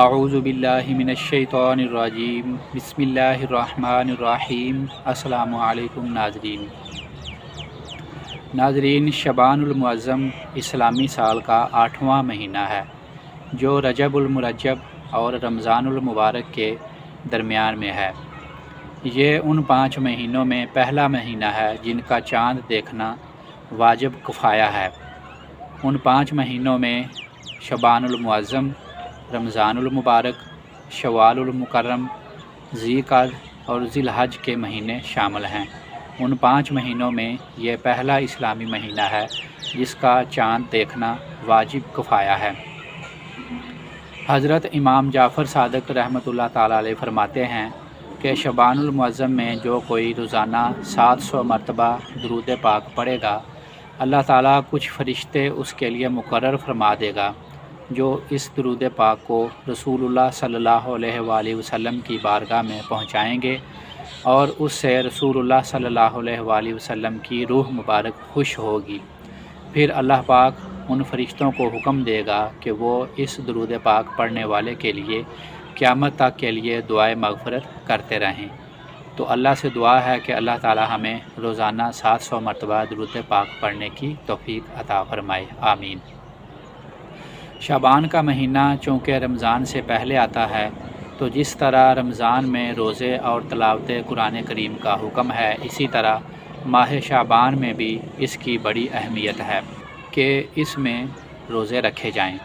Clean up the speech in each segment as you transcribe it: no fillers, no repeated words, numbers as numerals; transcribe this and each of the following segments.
اعوذ باللہ من الشیطان الرجیم بسم اللہ الرحمن الرحیم۔ السلام علیکم ناظرین، شعبان المعظم اسلامی سال کا 8واں مہینہ ہے جو رجب المرجب اور رمضان المبارک کے درمیان میں ہے۔ یہ ان 5 مہینوں میں پہلا مہینہ ہے جن کا چاند دیکھنا واجب کفایہ ہے۔ ان 5 مہینوں میں شعبان المعظم، رمضان المبارک، شوال المکرم، ذی القعدہ اور ذی الحج کے مہینے شامل ہیں۔ ان 5 مہینوں میں یہ پہلا اسلامی مہینہ ہے جس کا چاند دیکھنا واجب کفایہ ہے۔ حضرت امام جعفر صادق رحمۃ اللہ تعالیٰ علیہ فرماتے ہیں کہ شعبان المعظم میں جو کوئی روزانہ 700 مرتبہ درود پاک پڑھے گا، اللہ تعالیٰ کچھ فرشتے اس کے لیے مقرر فرما دے گا جو اس درود پاک کو رسول اللہ صلی اللہ علیہ وآلہ وسلم کی بارگاہ میں پہنچائیں گے، اور اس سے رسول اللہ صلی اللہ علیہ وآلہ وسلم کی روح مبارک خوش ہوگی۔ پھر اللہ پاک ان فرشتوں کو حکم دے گا کہ وہ اس درود پاک پڑھنے والے کے لیے قیامت تک کے لیے دعائے مغفرت کرتے رہیں۔ تو اللہ سے دعا ہے کہ اللہ تعالی ہمیں روزانہ 700 مرتبہ درود پاک پڑھنے کی توفیق عطا فرمائے، آمین۔ شعبان کا مہینہ چونکہ رمضان سے پہلے آتا ہے، تو جس طرح رمضان میں روزے اور تلاوت قرآن کریم کا حکم ہے، اسی طرح ماہ شعبان میں بھی اس کی بڑی اہمیت ہے کہ اس میں روزے رکھے جائیں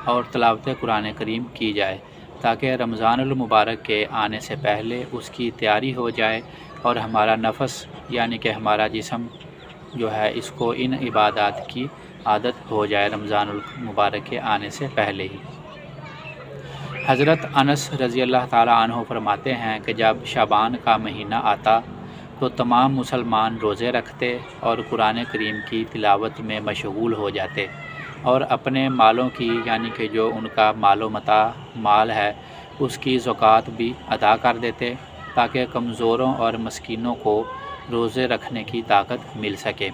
اور تلاوت قرآن کریم کی جائے، تاکہ رمضان المبارک کے آنے سے پہلے اس کی تیاری ہو جائے اور ہمارا نفس یعنی کہ ہمارا جسم جو ہے اس کو ان عبادات کی عادت ہو جائے رمضان المبارک کے آنے سے پہلے ہی۔ حضرت انس رضی اللہ تعالیٰ عنہ فرماتے ہیں کہ جب شعبان کا مہینہ آتا تو تمام مسلمان روزے رکھتے اور قرآن کریم کی تلاوت میں مشغول ہو جاتے، اور اپنے مالوں کی یعنی کہ جو ان کا مال و متاع مال ہے اس کی زکوٰۃ بھی ادا کر دیتے، تاکہ کمزوروں اور مسکینوں کو روزے رکھنے کی طاقت مل سکے۔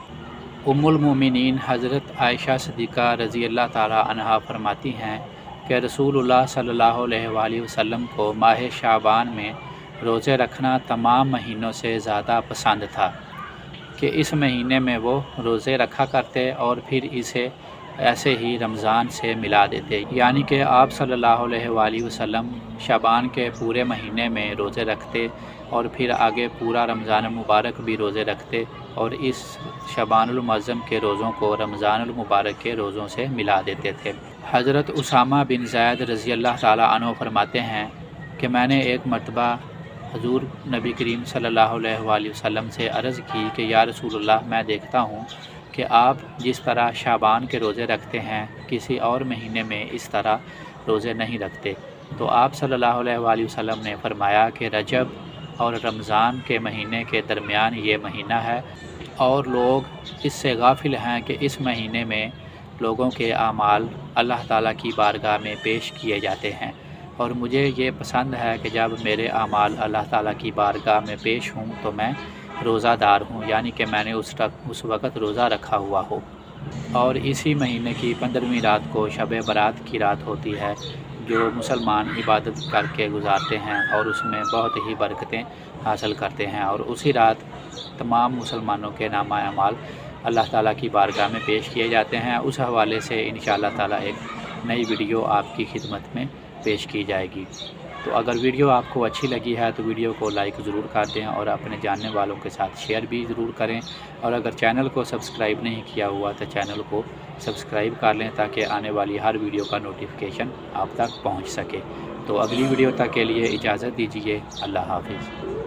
ام المومنین حضرت عائشہ صدیقہ رضی اللہ تعالیٰ عنہا فرماتی ہیں کہ رسول اللہ صلی اللہ علیہ وآلہ وسلم کو ماہ شعبان میں روزے رکھنا تمام مہینوں سے زیادہ پسند تھا، کہ اس مہینے میں وہ روزے رکھا کرتے اور پھر اسے ایسے ہی رمضان سے ملا دیتے، یعنی کہ آپ صلی اللہ علیہ وآلہ وسلم شعبان کے پورے مہینے میں روزے رکھتے اور پھر آگے پورا رمضان المبارک بھی روزے رکھتے، اور اس شعبان المعظم کے روزوں کو رمضان المبارک کے روزوں سے ملا دیتے تھے۔ حضرت اسامہ بن زید رضی اللہ تعالیٰ عنہ فرماتے ہیں کہ میں نے ایک مرتبہ حضور نبی کریم صلی اللہ علیہ وآلہ وسلم سے عرض کی کہ یا رسول اللہ، میں دیکھتا ہوں کہ آپ جس طرح شعبان کے روزے رکھتے ہیں کسی اور مہینے میں اس طرح روزے نہیں رکھتے۔ تو آپ صلی اللہ علیہ وآلہ وسلم نے فرمایا کہ رجب اور رمضان کے مہینے کے درمیان یہ مہینہ ہے، اور لوگ اس سے غافل ہیں کہ اس مہینے میں لوگوں کے اعمال اللہ تعالیٰ کی بارگاہ میں پیش کیے جاتے ہیں، اور مجھے یہ پسند ہے کہ جب میرے اعمال اللہ تعالیٰ کی بارگاہ میں پیش ہوں تو میں روزہ دار ہوں، یعنی کہ میں نے اس وقت روزہ رکھا ہوا ہو۔ اور اسی مہینے کی 15ویں رات کو شب برات کی رات ہوتی ہے جو مسلمان عبادت کر کے گزارتے ہیں اور اس میں بہت ہی برکتیں حاصل کرتے ہیں، اور اسی رات تمام مسلمانوں کے نامہ اعمال اللہ تعالیٰ کی بارگاہ میں پیش کیے جاتے ہیں۔ اس حوالے سے انشاءاللہ تعالیٰ ایک نئی ویڈیو آپ کی خدمت میں پیش کی جائے گی۔ تو اگر ویڈیو آپ کو اچھی لگی ہے تو ویڈیو کو لائک ضرور کر دیں اور اپنے جاننے والوں کے ساتھ شیئر بھی ضرور کریں، اور اگر چینل کو سبسکرائب نہیں کیا ہوا تو چینل کو سبسکرائب کر لیں تاکہ آنے والی ہر ویڈیو کا نوٹیفیکیشن آپ تک پہنچ سکے۔ تو اگلی ویڈیو تک کے لیے اجازت دیجیے، اللہ حافظ۔